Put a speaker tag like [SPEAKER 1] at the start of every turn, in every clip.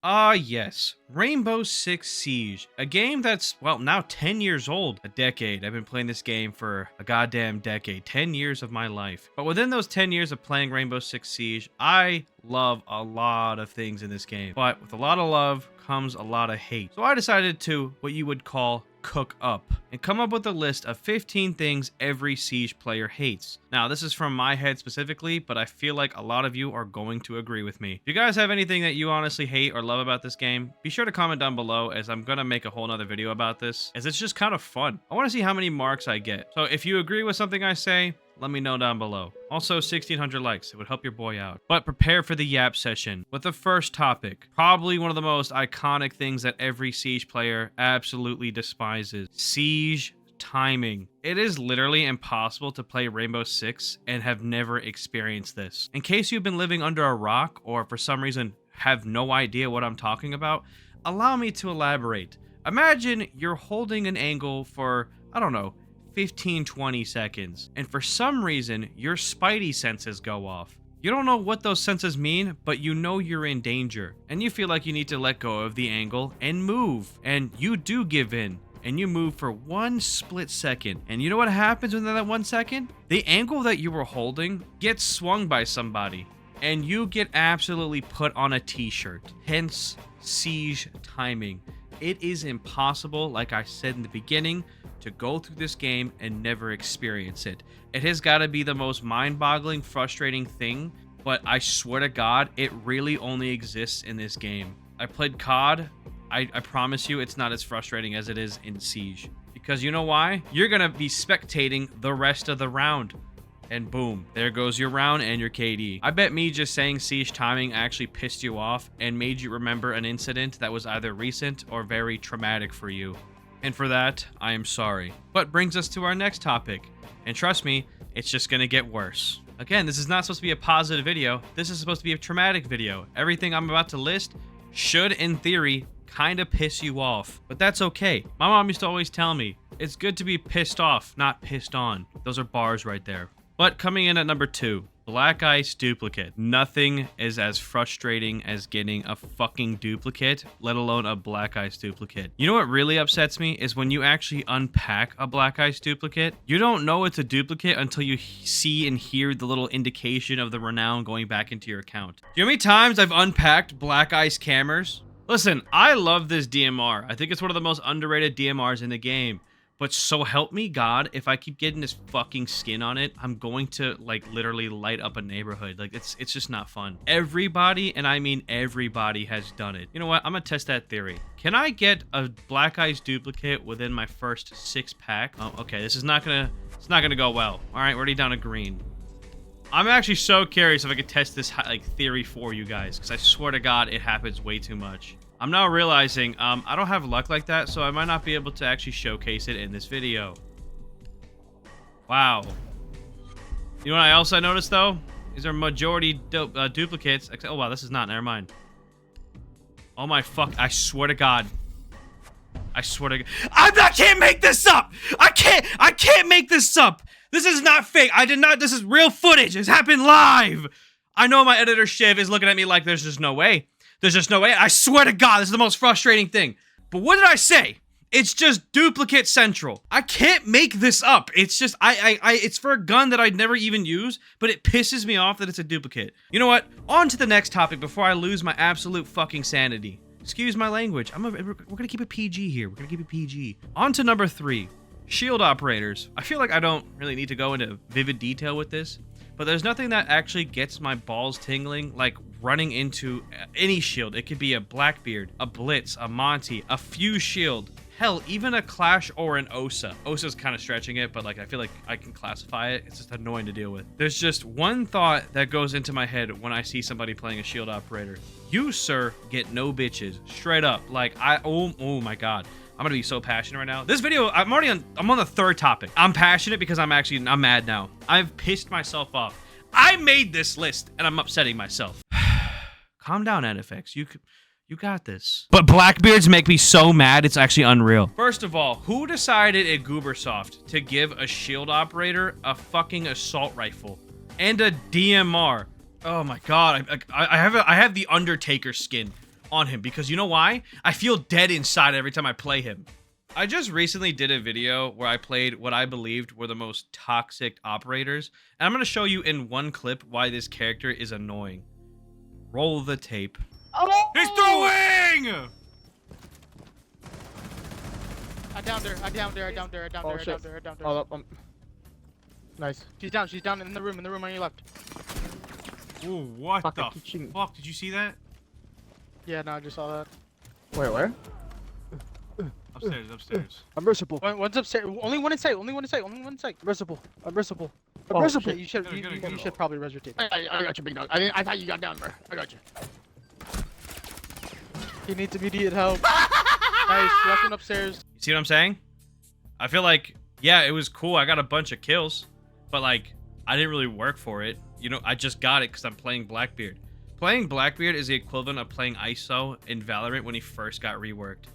[SPEAKER 1] Ah, yes. Rainbow Six Siege. A game that's, well, now 10 years old. A decade. I've been playing this game for a goddamn decade. 10 years of my life. But within those 10 years of playing Rainbow Six Siege, I love a lot of things in this game. But with a lot of love comes a lot of hate. So I decided to, what you would call, cook up and come up with a list of 15 things every Siege player hates. Now, this is from my head specifically, but I feel like a lot of you are going to agree with me. If you guys have anything that you honestly hate or love about this game, be sure to comment down below, as I'm gonna make a whole nother video about this, as it's just kind of fun. I want to see how many marks I get. So if you agree with something I say, let me know down below. Also, 1,600 likes. It would help your boy out. But prepare for the yap session with the first topic. Probably one of the most iconic things that every Siege player absolutely despises. Siege timing. It is literally impossible to play Rainbow Six and have never experienced this. In case you've been living under a rock or for some reason have no idea what I'm talking about, allow me to elaborate. Imagine you're holding an angle for, I don't know, 15-20 seconds, and for some reason your spidey senses go off. You don't know what those senses mean, but you know you're in danger, and you feel like you need to let go of the angle and move, and you do give in, and you move for one split second. And you know what happens within that 1 second? The angle that you were holding gets swung by somebody, and you get absolutely put on a t-shirt. Hence, Siege timing. It is impossible, like I said in the beginning, to go through this game and never experience it. It has got to be the most mind-boggling, frustrating thing, but I swear to God, it really only exists in this game. I played COD. I promise you it's not as frustrating as it is in Siege. Because you know why? You're going to be spectating the rest of the round. And boom, there goes your round and your KD. I bet me just saying Siege timing actually pissed you off and made you remember an incident that was either recent or very traumatic for you. And for that, I am sorry. But brings us to our next topic. And trust me, it's just gonna get worse. Again, this is not supposed to be a positive video. This is supposed to be a traumatic video. Everything I'm about to list should, in theory, kind of piss you off. But that's okay. My mom used to always tell me, it's good to be pissed off, not pissed on. Those are bars right there. But coming in at number 2, Black Ice Duplicate. Nothing is as frustrating as getting a fucking duplicate, let alone a Black Ice Duplicate. You know what really upsets me is when you actually unpack a Black Ice Duplicate, you don't know it's a duplicate until you see and hear the little indication of the renown going back into your account. Do you know how many times I've unpacked Black Ice cameras? Listen, I love this DMR. I think it's one of the most underrated DMRs in the game. But so help me God, if I keep getting this fucking skin on it, I'm going to like literally light up a neighborhood. Like it's just not fun. Everybody, and I mean everybody, has done it. You know what? I'm gonna test that theory. Can I get a Black Ice Duplicate within my first 6 pack? Oh, okay. It's not gonna go well. All right, we're already down to green. I'm actually so curious if I could test this like theory for you guys, because I swear to God, it happens way too much. I'm now realizing I don't have luck like that, so I might not be able to actually showcase it in this video. Wow. You know what else I noticed, though? These are majority duplicates. Oh, wow, this is not. Never mind. Oh, my fuck. I swear to God. I swear to God. I can't make this up! I can't make this up! This is not fake. I did not. This is real footage. It's happened live. I know my editor, Shiv, is looking at me like there's just no way. There's just no way. I swear to God, this is the most frustrating thing. But what did I say? It's just duplicate central. I can't make this up. It's just, it's for a gun that I'd never even use, but it pisses me off that it's a duplicate. You know what? On to the next topic before I lose my absolute fucking sanity. Excuse my language. We're gonna keep it PG here. We're gonna keep it PG. On to number 3, shield operators. I feel like I don't really need to go into vivid detail with this, but there's nothing that actually gets my balls tingling like running into any shield. It could be a Blackbeard, a Blitz, a Monty, a Fuse shield, hell, even a Clash or an Osa. Osa's kind of stretching it, but like I feel like I can classify it. It's just annoying to deal with. There's just one thought that goes into my head when I see somebody playing a shield operator. You, sir, get no bitches. Straight up. Like, oh my God. I'm gonna be so passionate right now. This video, I'm on the 3rd topic. I'm passionate because I'm mad now. I've pissed myself off. I made this list and I'm upsetting myself. Calm down, NFX. You got this. But Blackbeards make me so mad, it's actually unreal. First of all, who decided at Goobersoft to give a shield operator a fucking assault rifle and a DMR? Oh my God, I have the Undertaker skin. on him because you know why? I feel dead inside every time I play him. I just recently did a video where I played what I believed were the most toxic operators, and I'm going to show you in one clip why this character is annoying. Roll the tape.
[SPEAKER 2] Oh!
[SPEAKER 1] He's throwing!
[SPEAKER 2] I downed her.
[SPEAKER 3] Oh, nice.
[SPEAKER 2] She's down in the room on your left.
[SPEAKER 1] Ooh, what
[SPEAKER 3] Fuck,
[SPEAKER 1] the fuck? Did you see that?
[SPEAKER 2] Yeah, no, I just saw that.
[SPEAKER 3] Wait, where?
[SPEAKER 1] Upstairs.
[SPEAKER 3] Unmerciful.
[SPEAKER 2] One's upstairs. Only one in sight.
[SPEAKER 3] Unmerciful.
[SPEAKER 2] Oh, shit, you should probably res your team.
[SPEAKER 3] I got you, big dog. I thought you got down, bro. I got you.
[SPEAKER 2] He needs immediate help. Nice, left one upstairs.
[SPEAKER 1] You see what I'm saying? I feel like, yeah, it was cool. I got a bunch of kills, but like, I didn't really work for it. You know, I just got it because I'm playing Blackbeard. Playing Blackbeard is the equivalent of playing ISO in Valorant when he first got reworked.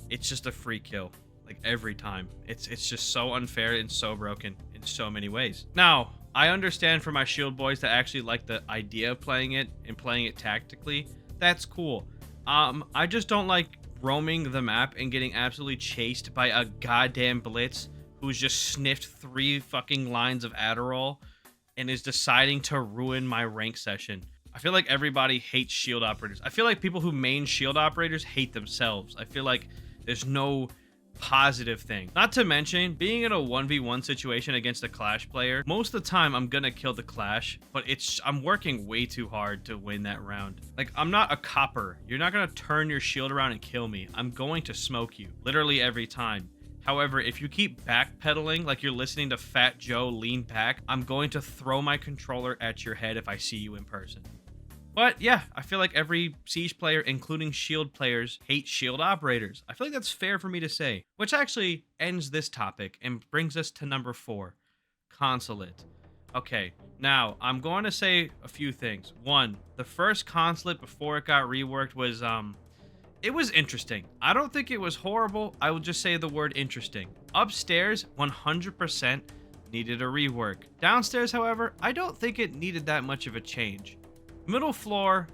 [SPEAKER 1] It's just a free kill, like every time. It's just so unfair and so broken in so many ways. Now, I understand for my shield boys that actually like the idea of playing it and playing it tactically. That's cool. I just don't like roaming the map and getting absolutely chased by a goddamn blitz who's just sniffed 3 fucking lines of Adderall and is deciding to ruin my rank session. I feel like everybody hates shield operators. I feel like people who main shield operators hate themselves. I feel like there's no positive thing. Not to mention, being in a 1v1 situation against a Clash player, most of the time I'm gonna kill the Clash, but I'm working way too hard to win that round. Like, I'm not a copper. You're not gonna turn your shield around and kill me. I'm going to smoke you, literally every time. However, if you keep backpedaling like you're listening to Fat Joe lean back, I'm going to throw my controller at your head if I see you in person. But yeah, I feel like every Siege player, including shield players, hate shield operators. I feel like that's fair for me to say, which actually ends this topic and brings us to number 4, Consulate. Okay, now I'm going to say a few things. 1, the first Consulate before it got reworked was, it was interesting. I don't think it was horrible. I will just say the word interesting. Upstairs, 100% needed a rework. Downstairs, however, I don't think it needed that much of a change. Middle floor,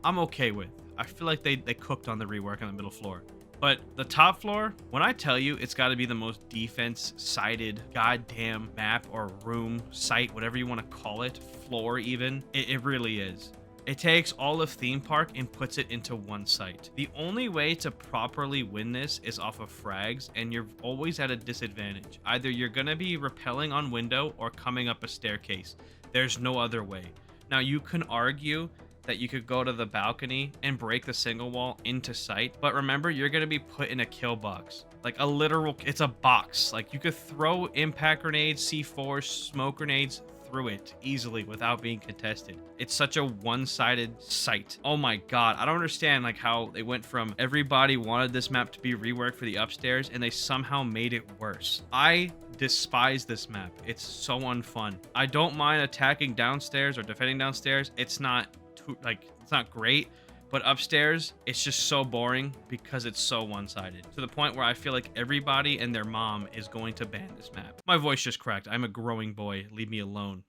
[SPEAKER 1] I'm okay with. I feel like they cooked on the rework on the middle floor. But the top floor, when I tell you it's got to be the most defense-sided goddamn map or room, site, whatever you want to call it, floor even, it really is. It takes all of Theme Park and puts it into one site. The only way to properly win this is off of frags, and you're always at a disadvantage. Either you're going to be rappelling on window or coming up a staircase. There's no other way. Now, you can argue that you could go to the balcony and break the single wall into sight, but remember, you're going to be put in a kill box. Like a literal, it's a box. Like, you could throw impact grenades, C4, smoke grenades through it easily without being contested. It's such a one-sided site. Oh my god, I don't understand like how they went from everybody wanted this map to be reworked for the upstairs and they somehow made it worse. I despise this map. It's so unfun. I don't mind attacking downstairs or defending downstairs. It's not too, it's not great, but upstairs it's just so boring because it's so one-sided to the point where I feel like everybody and their mom is going to ban this map. My voice just cracked. I'm a growing boy. Leave me alone.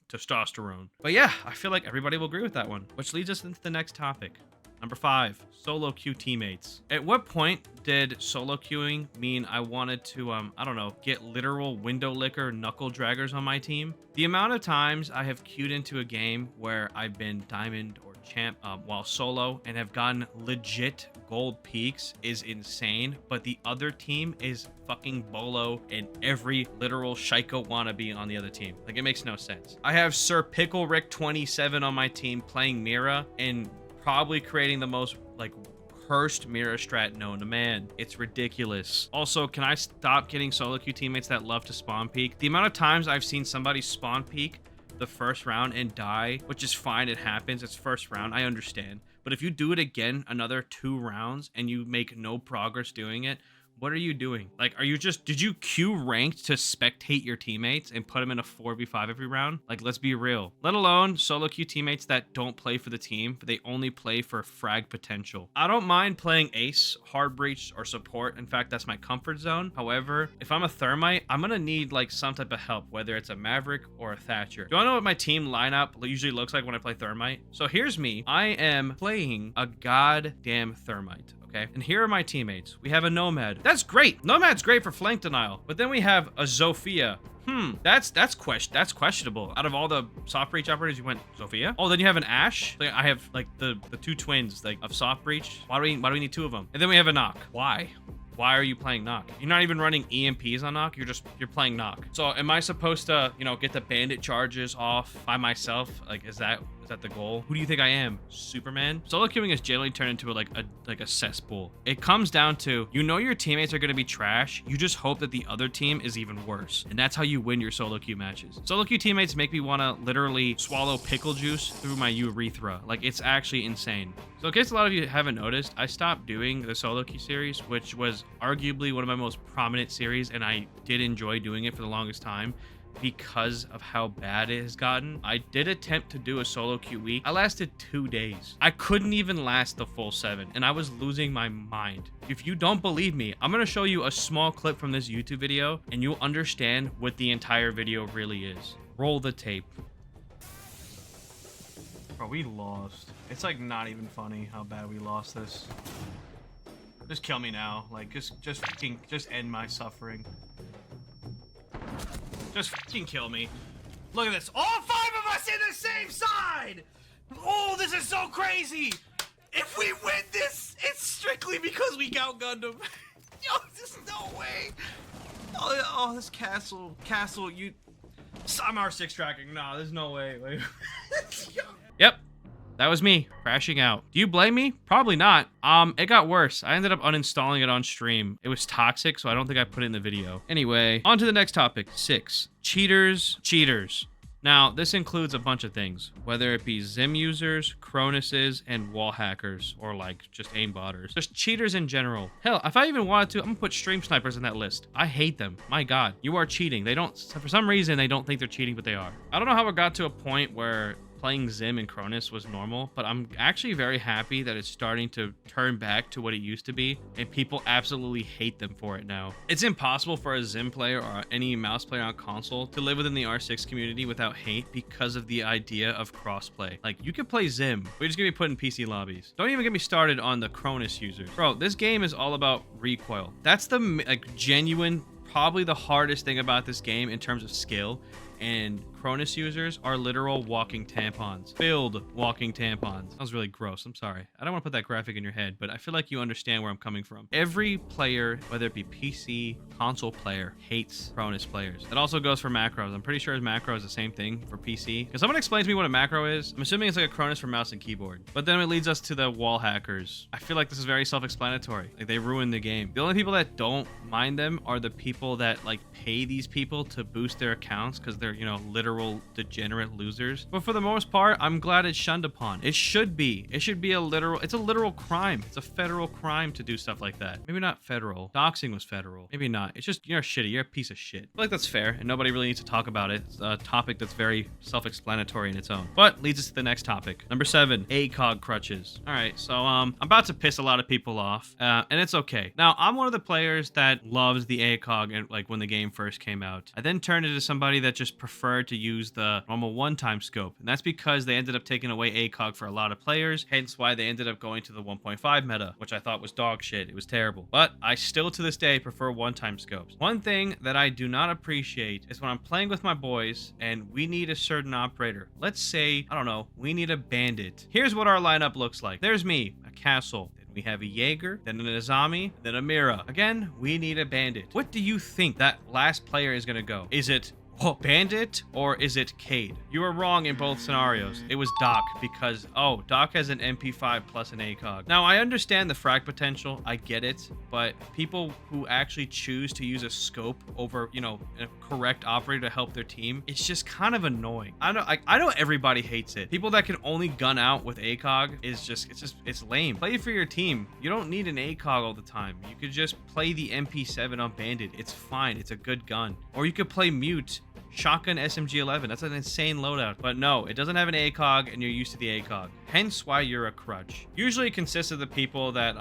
[SPEAKER 1] Testosterone. But yeah, I feel like everybody will agree with that one, which leads us into the next topic. Number 5, solo queue teammates. At what point did solo queuing mean I wanted to, I don't know, get literal window licker knuckle draggers on my team? The amount of times I have queued into a game where I've been diamond or champ while solo and have gotten legit gold peaks is insane, but the other team is fucking Bolo and every literal Shaiko wannabe on the other team. Like, it makes no sense. I have Sir Pickle Rick 27 on my team playing Mira and probably creating the most like cursed Mira strat known to man. It's ridiculous. Also, can I stop getting solo queue teammates that love to spawn peek? The amount of times I've seen somebody spawn peek the first round and die, which is fine, it happens, it's first round, I understand. But if you do it again another 2 rounds and you make no progress doing it, What are you doing? Like, are you just, did you queue ranked to spectate your teammates and put them in a 4v5 every round? Like, let's be real. Let alone solo queue teammates that don't play for the team, but they only play for frag potential. I don't mind playing ace, hard breach, or support. In fact, that's my comfort zone. However, if I'm a thermite, I'm gonna need like some type of help, whether it's a maverick or a thatcher. Do you wanna know what my team lineup usually looks like when I play thermite? So here's me. I am playing a goddamn thermite. Okay, and here are my teammates. We have a Nomad. That's great. Nomad's great for flank denial. But then we have a Zofia. That's questionable. Out of all the soft breach operators, you went Zofia. Oh, then you have an Ash. Like, I have like the two twins like of soft breach. Why do we need two of them? And then we have a Knock. Why? Why are you playing Knock? You're not even running EMPs on Knock. You're playing Knock. So am I supposed to, you know, get the bandit charges off by myself? Like, is that the goal? Who do you think I am? Superman? Solo queuing is generally turned into like a cesspool. It comes down to, you know, your teammates are going to be trash. You just hope that the other team is even worse. And that's how you win your solo queue matches. Solo queue teammates make me want to literally swallow pickle juice through my urethra. Like, it's actually insane. So in case a lot of you haven't noticed, I stopped doing the solo queue series, which was arguably one of my most prominent series, and I did enjoy doing it for the longest time because of how bad it has gotten. I did attempt to do a solo queue week. I lasted 2 days. I couldn't even last the full 7, and I was losing my mind. If you don't believe me, I'm gonna show you a small clip from this YouTube video, and you'll understand what the entire video really is. Roll the tape. Bro, we lost. It's like not even funny how bad we lost this. Just kill me now. Like, just end my suffering. Just fucking kill me. Look at this. All 5 of us in the same side! Oh, this is so crazy! If we win this, it's strictly because we outgunned them. Yo, there's no way. Oh, this castle, you... I'm R6 tracking. No, there's no way. Wait. Yep. That was me crashing out. Do you blame me? Probably not. It got worse. I ended up uninstalling it on stream. It was toxic, so I don't think I put it in the video. Anyway, on to the next topic. 6. Cheaters. Now, this includes a bunch of things, whether it be Zim users, Cronuses, and wall hackers, or like just aimbotters. Just cheaters in general. Hell, if I even wanted to, I'm gonna put stream snipers in that list. I hate them. My God, you are cheating. They don't, for some reason, they don't think they're cheating, but they are. I don't know how it got to a point where playing Zim and Cronus was normal, but I'm actually very happy that it's starting to turn back to what it used to be, and people absolutely hate them for it now. It's impossible for a Zim player or any mouse player on console to live within the R6 community without hate because of the idea of crossplay. Like, you could play Zim, but you're just gonna be put in PC lobbies. Don't even get me started on the Cronus users. Bro, this game is all about recoil. That's the like genuine, probably the hardest thing about this game in terms of skill. And Cronus users are literal walking tampons. Filled walking tampons. That was really gross. I'm sorry. I don't want to put that graphic in your head, but I feel like you understand where I'm coming from. Every player, whether it be PC, console player, hates Cronus players. It also goes for macros. I'm pretty sure his macro is the same thing for PC. Can someone explain to me what a macro is? I'm assuming it's like a Cronus for mouse and keyboard. But then it leads us to the wall hackers. I feel like this is very self-explanatory. Like, they ruin the game. The only people that don't mind them are the people that like pay these people to boost their accounts because they're, you know, literal degenerate losers. But for the most part, I'm glad it's shunned upon. It should be a literal crime. It's a federal crime to do stuff like that. Maybe not federal. Doxing was federal. Maybe not. It's just, you're shitty. You're a piece of shit. I feel like that's fair, and nobody really needs to talk about it. It's a topic that's very self-explanatory in its own. But leads us to the next topic. Number 7, ACOG crutches. All right, so I'm about to piss a lot of people off, and it's okay. Now, I'm one of the players that loves the ACOG, and like when the game first came out. I then turned into somebody that just preferred to use the normal one-time scope, and that's because they ended up taking away ACOG for a lot of players, hence why they ended up going to the 1.5 meta, which I thought was dog shit. It was terrible. But I still to this day prefer one-time scopes. One thing that I do not appreciate is when I'm playing with my boys and we need a certain operator. Let's say, I don't know, we need a bandit. Here's what our lineup looks like. There's me, a castle. We have a Jaeger, then an Azami, then a Mira. Again, we need a bandit. What do you think that last player is going to go? Is it Bandit or is it Cade? You were wrong in both scenarios. It was Doc because, oh, Doc has an MP5 plus an ACOG. Now, I understand the frag potential. I get it. But people who actually choose to use a scope over, you know, a correct operator to help their team, it's just kind of annoying. I know everybody hates it. People that can only gun out with ACOG it's lame. Play for your team. You don't need an ACOG all the time. You could just play the MP7 on Bandit. It's fine. It's a good gun. Or you could play Mute, Shotgun SMG-11. That's an insane loadout. But no, it doesn't have an ACOG and you're used to the ACOG. Hence why you're a crutch. Usually it consists of the people that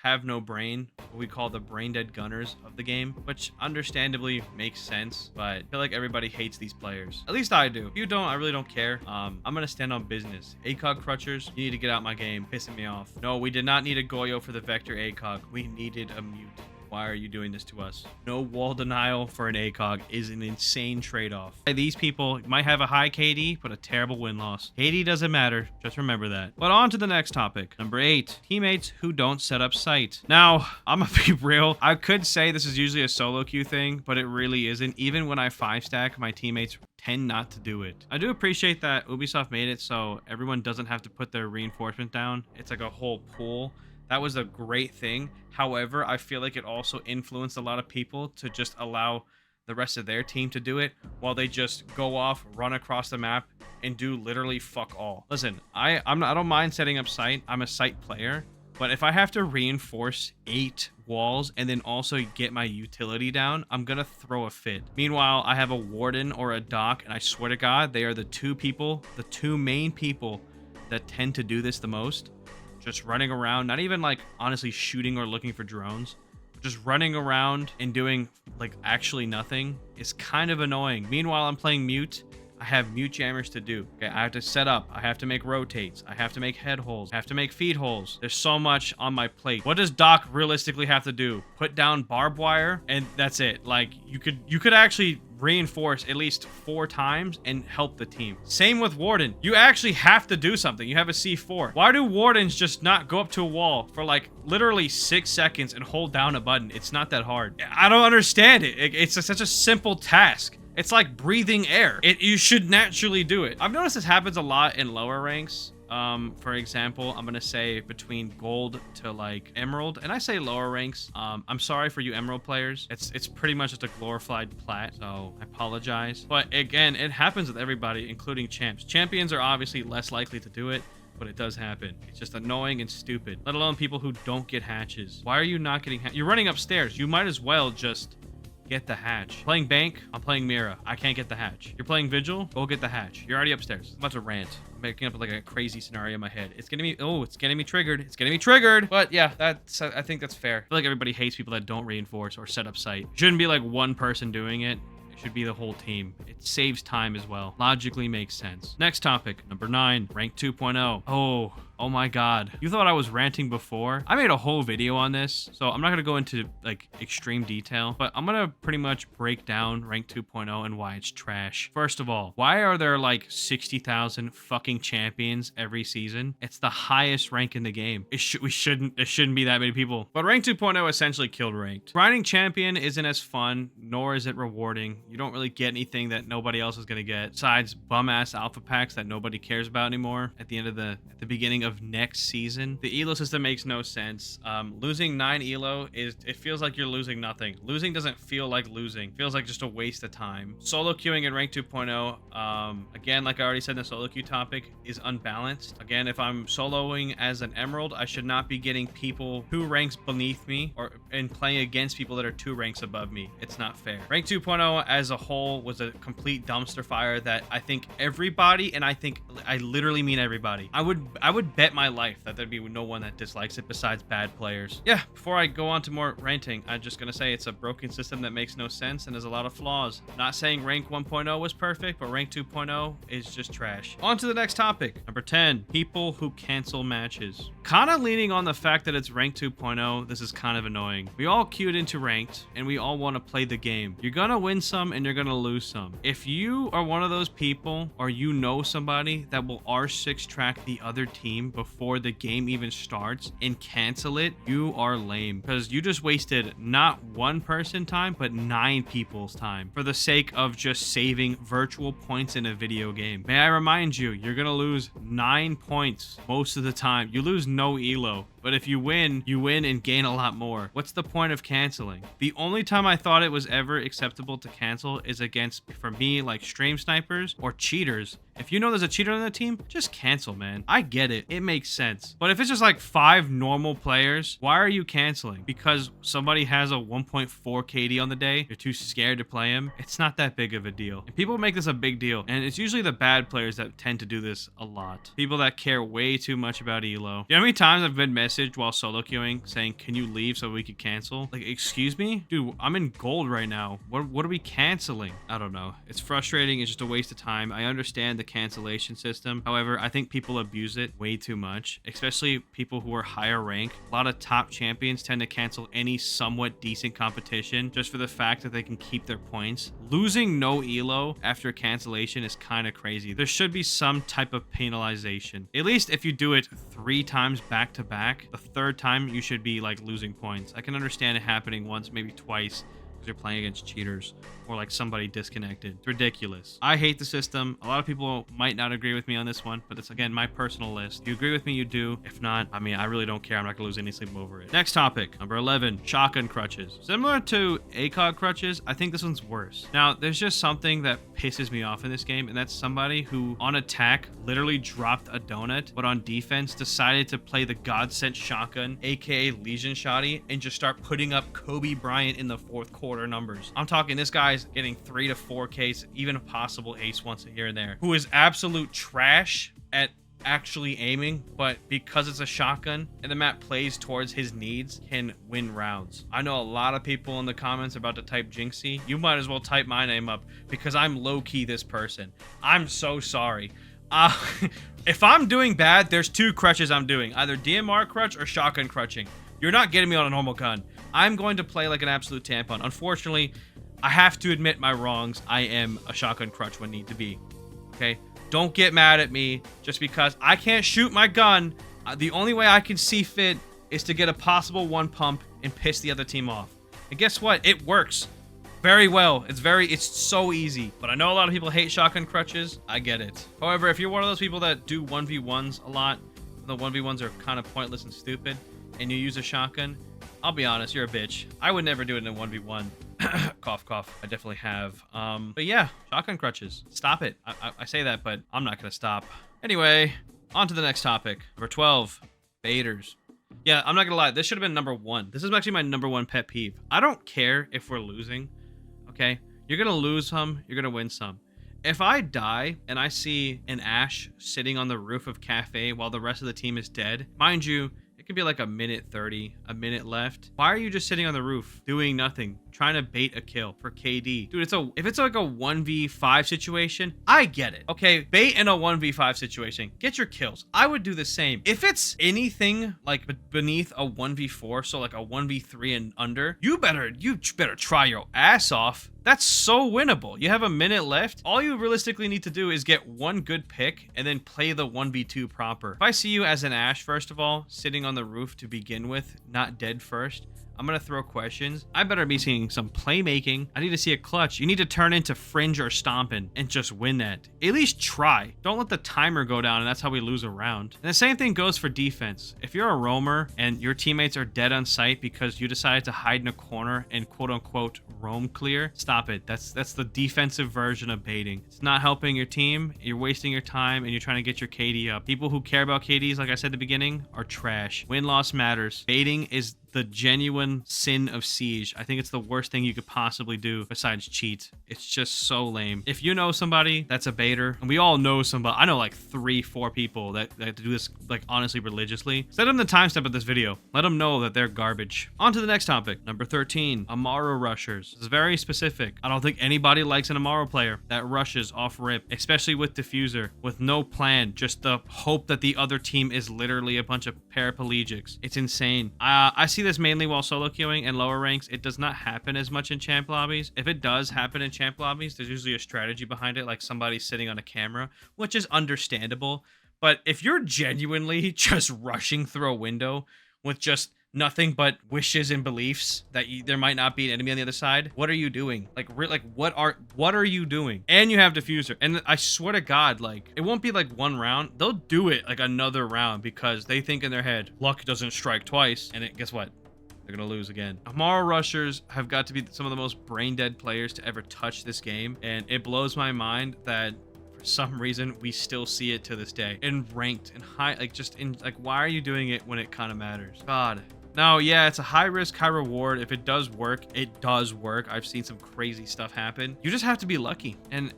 [SPEAKER 1] have no brain, what we call the brain dead gunners of the game, which understandably makes sense, but I feel like everybody hates these players. At least I do. If you don't, I really don't care. I'm gonna stand on business. ACOG crutchers, you need to get out my game, pissing me off. No, we did not need a Goyo for the Vector ACOG. We needed a Mute. Why are you doing this to us? No wall denial for an ACOG is an insane trade-off. These people might have a high KD, but a terrible win-loss. KD doesn't matter. Just remember that. But on to the next topic. Number 8. Teammates who don't set up sight. Now, I'm gonna be real. I could say this is usually a solo queue thing, but it really isn't. Even when I 5-stack, my teammates tend not to do it. I do appreciate that Ubisoft made it so everyone doesn't have to put their reinforcement down. It's like a whole pool. That was a great thing. However, I feel like it also influenced a lot of people to just allow the rest of their team to do it while they just go off, run across the map, and do literally fuck all. Listen, I don't mind setting up sight. I'm a sight player. But if I have to reinforce 8 walls and then also get my utility down, I'm gonna throw a fit. Meanwhile, I have a Warden or a Doc, and I swear to God, they are the two main people that tend to do this the most. Just running around, not even like honestly shooting or looking for drones, just running around and doing like actually nothing is kind of annoying. Meanwhile, I'm playing Mute. I have Mute jammers to do. Okay, I have to set up. I have to make rotates. I have to make head holes. I have to make feed holes. There's so much on my plate. What does Doc realistically have to do? Put down barbed wire and that's it. Like you could actually reinforce at least 4 times and help the team. Same with Warden. You actually have to do something. You have a C4. Why do Wardens just not go up to a wall for like literally 6 seconds and hold down a button? It's not that hard. I don't understand it. It's such a simple task. It's like breathing air. You should naturally do it. I've noticed this happens a lot in lower ranks. For example, I'm gonna say between gold to like emerald, and I say lower ranks. I'm sorry for you emerald players. It's pretty much just a glorified plat, so I apologize. But again, it happens with everybody, including champs. Champions are obviously less likely to do it, but it does happen. It's just annoying and stupid, let alone people who don't get hatches. Why are you not getting You're running upstairs. You might as well just get the hatch. Playing bank, I'm playing Mira. I can't get the hatch. You're playing vigil, go get the hatch. You're already upstairs. I'm about to rant. I'm making up like a crazy scenario in my head. It's getting me triggered. It's getting me triggered. But yeah, I think that's fair. I feel like everybody hates people that don't reinforce or set up sight. Shouldn't be like one person doing it. It should be the whole team. It saves time as well. Logically makes sense. Next topic, number 9, rank 2.0. Oh my God. You thought I was ranting before? I made a whole video on this, so I'm not gonna go into like extreme detail, but I'm gonna pretty much break down rank 2.0 and why it's trash. First of all, why are there like 60,000 fucking champions every season? It's the highest rank in the game. It shouldn't be that many people. But rank 2.0 essentially killed ranked. Grinding champion isn't as fun, nor is it rewarding. You don't really get anything that nobody else is gonna get, besides bum-ass alpha packs that nobody cares about anymore at the beginning of next season. The elo system makes no sense. Losing 9 elo it feels like you're losing nothing. Losing doesn't feel like losing. It feels like just a waste of time. Solo queuing in rank 2.0, again, like I already said in the solo queue topic, is unbalanced. Again, if I'm soloing as an emerald, I should not be getting people 2 ranks beneath me and playing against people that are 2 ranks above me. It's not fair. Rank 2.0 as a whole was a complete dumpster fire that I think everybody, and I literally mean everybody, I would bet my life that there'd be no one that dislikes it besides bad players. Yeah, before I go on to more ranting, I'm just gonna say it's a broken system that makes no sense and there's a lot of flaws. Not saying rank 1.0 was perfect, but rank 2.0 is just trash. On to the next topic. Number 10, people who cancel matches. kind of leaning on the fact that it's ranked 2.0. This is kind of annoying. We all queued into ranked and we all want to play the game. You're going to win some and you're going to lose some. If you are one of those people or you know somebody that will R6 track the other team before the game even starts and cancel it, you are lame, because you just wasted not one person time, but 9 people's time for the sake of just saving virtual points in a video game. May I remind you, you're going to lose 9 points most of the time. You lose no elo. But if you win and gain a lot more. What's the point of canceling? The only time I thought it was ever acceptable to cancel is against, for me, like stream snipers or cheaters. If you know there's a cheater on the team, just cancel, man. I get it. It makes sense. But if it's just like 5 normal players, why are you canceling? Because somebody has a 1.4 KD on the day, you're too scared to play him? It's not that big of a deal. And people make this a big deal. And it's usually the bad players that tend to do this a lot. People that care way too much about elo. You know how many times I've been messaged while solo queuing saying, can you leave so we could cancel? Like, excuse me? Dude, I'm in gold right now. What are we canceling? I don't know. It's frustrating. It's just a waste of time. I understand the cancellation system. However, I think people abuse it way too much, especially people who are higher rank. A lot of top champions tend to cancel any somewhat decent competition just for the fact that they can keep their points. Losing no elo after cancellation is kind of crazy. There should be some type of penalization. At least if you do it 3 times back to back, the 3rd time you should be like losing points. I can understand it happening once, maybe twice, because you're playing against cheaters or like somebody disconnected. It's ridiculous. I hate the system. A lot of people might not agree with me on this one, but it's, again, my personal list. If you agree with me, you do. If not, I mean, I really don't care. I'm not gonna lose any sleep over it. Next topic, number 11, shotgun crutches. Similar to ACOG crutches, I think this one's worse. Now, there's just something that pisses me off in this game, and that's somebody who on attack literally dropped a donut, but on defense decided to play the God-sent shotgun, aka Legion Shotty, and just start putting up Kobe Bryant in the 4th quarter numbers. I'm talking this guy's getting 3 to 4Ks, even a possible ace once here and there, who is absolute trash at actually aiming, but because it's a shotgun and the map plays towards his needs, can win rounds. I know a lot of people in the comments about to type Jinxie. You might as well type my name up, because I'm low-key this person. I'm so sorry. If I'm doing bad, there's 2 crutches I'm doing, either DMR crutch or shotgun crutching. You're not getting me on a normal gun. I'm going to play like an absolute tampon. Unfortunately, I have to admit my wrongs. I am a shotgun crutch when need to be. Okay? Don't get mad at me just because I can't shoot my gun. The only way I can see fit is to get a possible 1 pump and piss the other team off. And guess what? It works very well. It's so easy. But I know a lot of people hate shotgun crutches. I get it. However, if you're one of those people that do 1v1s a lot, the 1v1s are kind of pointless and stupid, and you use a shotgun, I'll be honest, you're a bitch. I would never do it in a 1v1. Cough, cough. I definitely have. But yeah, shotgun crutches. Stop it. I say that, but I'm not going to stop. Anyway, on to the next topic. Number 12, baiters. Yeah, I'm not going to lie. This should have been number 1. This is actually my number 1 pet peeve. I don't care if we're losing, okay? You're going to lose some. You're going to win some. If I die and I see an Ash sitting on the roof of Cafe while the rest of the team is dead, mind you, it could be like a minute 30, a minute left. Why are you just sitting on the roof doing nothing, trying to bait a kill for KD? Dude, if it's like a 1v5 situation, I get it. Okay, bait in a 1v5 situation. Get your kills. I would do the same. If it's anything like beneath a 1v4, so like a 1v3 and under, you better try your ass off. That's so winnable. You have a minute left. All you realistically need to do is get 1 good pick and then play the 1v2 proper. If I see you as an Ashe, first of all, sitting on the roof to begin with, not dead first, I'm going to throw questions. I better be seeing some playmaking. I need to see a clutch. You need to turn into Fringe or Stompin' and just win that. At least try. Don't let the timer go down, and that's how we lose a round. And the same thing goes for defense. If you're a roamer and your teammates are dead on sight because you decided to hide in a corner and quote-unquote roam clear, stop it. That's the defensive version of baiting. It's not helping your team. You're wasting your time, and you're trying to get your KD up. People who care about KDs, like I said at the beginning, are trash. Win-loss matters. Baiting is the genuine sin of Siege. I think it's the worst thing you could possibly do besides cheat. It's just so lame. If you know somebody that's a baiter, and we all know somebody, I know like 3-4 people that do this like honestly religiously, send them the timestamp of this video. Let them know that they're garbage. On to the next topic. Number 13, Amaru rushers. This is very specific. I don't think anybody likes an Amaru player that rushes off rip, especially with diffuser, with no plan, just the hope that the other team is literally a bunch of paraplegics. It's insane. I see this mainly while solo queuing and lower ranks. It does not happen as much in champ lobbies. If it does happen in champ lobbies, there's usually a strategy behind it, like somebody sitting on a camera, which is understandable. But if you're genuinely just rushing through a window with just nothing but wishes and beliefs that there might not be an enemy on the other side, what are you doing? Like what are you doing? And you have diffuser, and I swear to God, like it won't be like one round. They'll do it like another round because they think in their head, luck doesn't strike twice, and guess what? They're gonna lose again. Amaru rushers have got to be some of the most brain dead players to ever touch this game, and it blows my mind that for some reason we still see it to this day in ranked and high, like just in like, why are you doing it when it kind of matters? God. Now, yeah, it's a high risk, high reward. If it does work, it does work. I've seen some crazy stuff happen. You just have to be lucky. And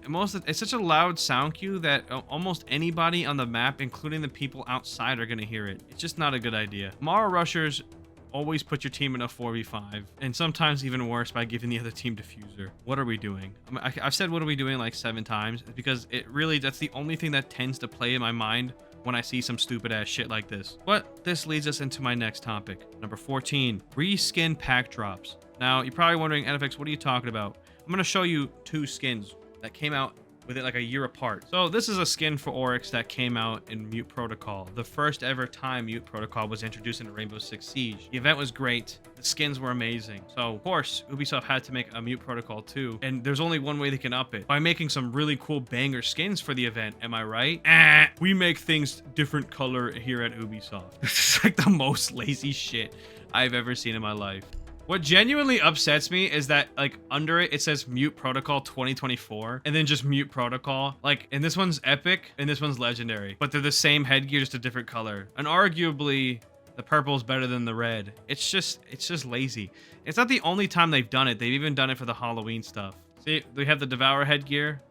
[SPEAKER 1] it's such a loud sound cue that almost anybody on the map, including the people outside, are gonna hear it. It's just not a good idea. Amaru rushers always put your team in a 4v5, and sometimes even worse by giving the other team diffuser. What are we doing? I mean, I've said what are we doing like 7 times because that's the only thing that tends to play in my mind when I see some stupid ass shit like this. But this leads us into my next topic. Number 14, reskin pack drops. Now, you're probably wondering, NFX, what are you talking about? I'm going to show you 2 skins that came out with it like a year apart. So this is a skin for Oryx that came out in Mute Protocol. The first ever time Mute Protocol was introduced into Rainbow Six Siege. The event was great. The skins were amazing. So of course, Ubisoft had to make a Mute Protocol 2, and there's only one way they can up it, by making some really cool banger skins for the event. Am I right? We make things different color here at Ubisoft. This is like the most lazy shit I've ever seen in my life. What genuinely upsets me is that like under it says Mute Protocol 2024 and then just Mute Protocol. Like, and this one's epic and this one's legendary, but they're the same headgear, just a different color. And arguably the purple is better than the red. It's just lazy. It's not the only time they've done it. They've even done it for the Halloween stuff. See, we have the Devour headgear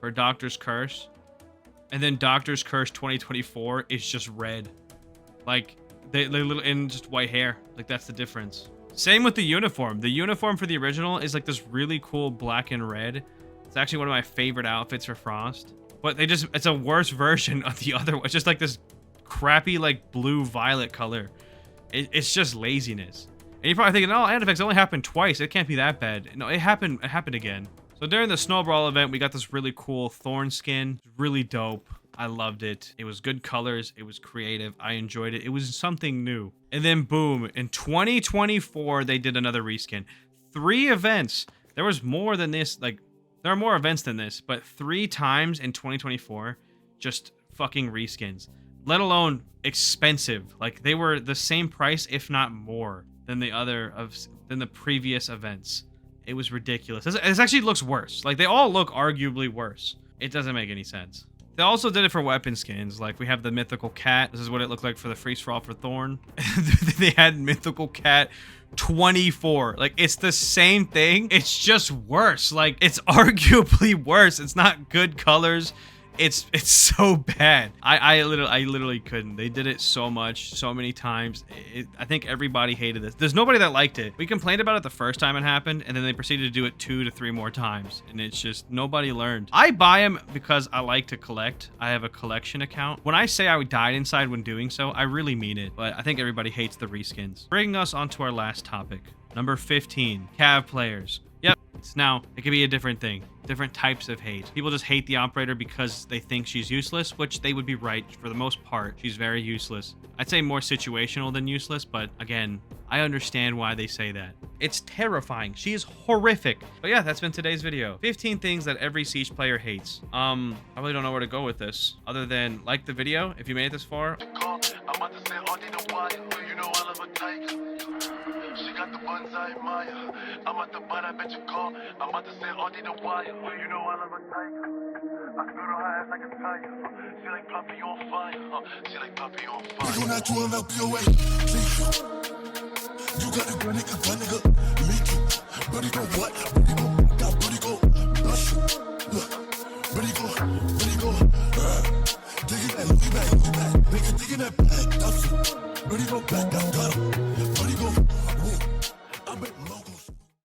[SPEAKER 1] for Doctor's Curse, and then Doctor's Curse 2024 is just red. Like they little in just white hair. Like that's the difference. Same with the uniform. The uniform for the original is like this really cool black and red. It's actually one of my favorite outfits for Frost. But it's a worse version of the other one. It's just like this crappy like blue violet color. It's just laziness. And you're probably thinking, oh, ad effects only happened twice. It can't be that bad. No, it happened again. So during the Snowball event, we got this really cool Thorn skin. Really dope. I loved it. It was good colors. It was creative. I enjoyed it. It was something new. And then boom, in 2024, they did another reskin. 3 events. There was more than this. Like, there are more events than this, but 3 times in 2024, just fucking reskins. Let alone expensive. Like, they were the same price, if not more, than the previous events. It was ridiculous. This actually looks worse. Like, they all look arguably worse. It doesn't make any sense. They also did it for weapon skins. Like, we have the Mythical Cat. This is what it looked like for the Freeze for All for Thorn. They had Mythical Cat 24. Like, it's the same thing. It's just worse. Like, it's arguably worse. It's not good colors. It's so bad. I literally couldn't. They did it so much, so many times. I think everybody hated this. There's nobody that liked it. We complained about it the first time it happened, and then they proceeded to do it 2 to 3 more times, and it's just nobody learned. I buy them because I like to collect. I have a collection account. When I say I died inside when doing so, I really mean it. But I think everybody hates the reskins. Bringing us on to our last topic, number 15, Cav players. Yep. Now, it could be a different thing. Different types of hate. People just hate the operator because they think she's useless, which they would be right. For the most part, she's very useless. I'd say more situational than useless, but again, I understand why they say that. It's terrifying. She is horrific. But yeah, that's been today's video. 15 things that every Siege player hates. I really don't know where to go with this, other than like the video if you made it this far. Got the buns I admire. I'm at the butt, I bet you call. I'm about to say all the wire. You know I love a tiger. I can go to her ass like a tire. She like Puppy on fire. She like Puppy on fire.
[SPEAKER 4] You got a gun, nigga, me too. Buddy go what? Buddy go, got buddy go, blush you. Look, buddy go, digging that, looking back, nigga digging that back, that's it. Buddy go back, got him. Buddy go,